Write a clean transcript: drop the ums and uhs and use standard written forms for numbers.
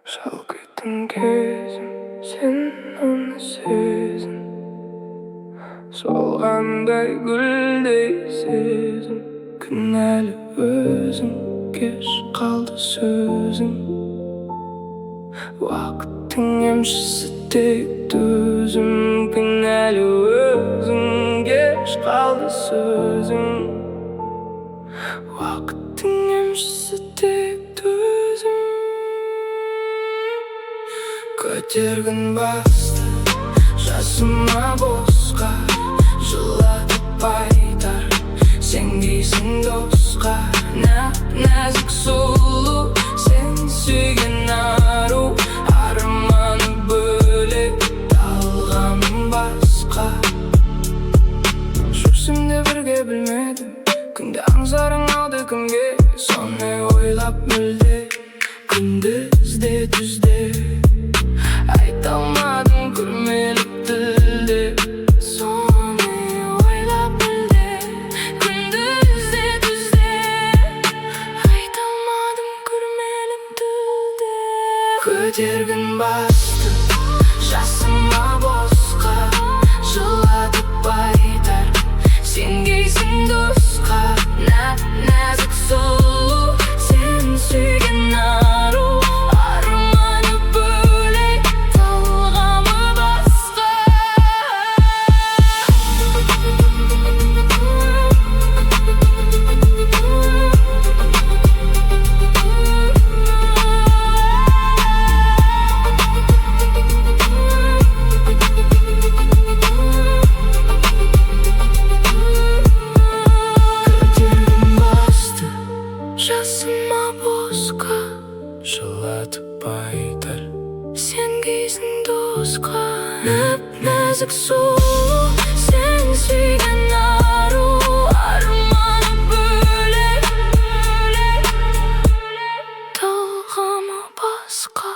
шалқитын кезім сен оны сезін, солғандай гүлдей сезім. Кінәлі өзің, кеш қалды сөзің, уақыттың емшісі тек төзім. Кінәлі өзің, кеш қалды сөзің, уақыттың емшісі тек төзім. Көтергін басты жасыма босқа, жылатып айтар сен дейсің досқа. Нәзік сұлу сен сүйген ару, арманы бөлек талғамың басқа. Жүрсімде бірге білмедім, күнде аңсарың алды кімге, соны ойлап мүлде күндізде түзде айта алмадым күрмеліп тілде. Соны ойлап мүлде күндізде түзде айта алмадым күрмеліп тілде. Көтергін басты жасыма босқа, жылатып айтар сен кейсің досқа. Нәзік сұлу сен сүйген ару, арманы бөлек талғамы басқа. Жасыма босқа, жылатып айтар сен кейсің досқа. Нәзік сұлу сен сүйген ару, арманы бөлек талғамы басқа.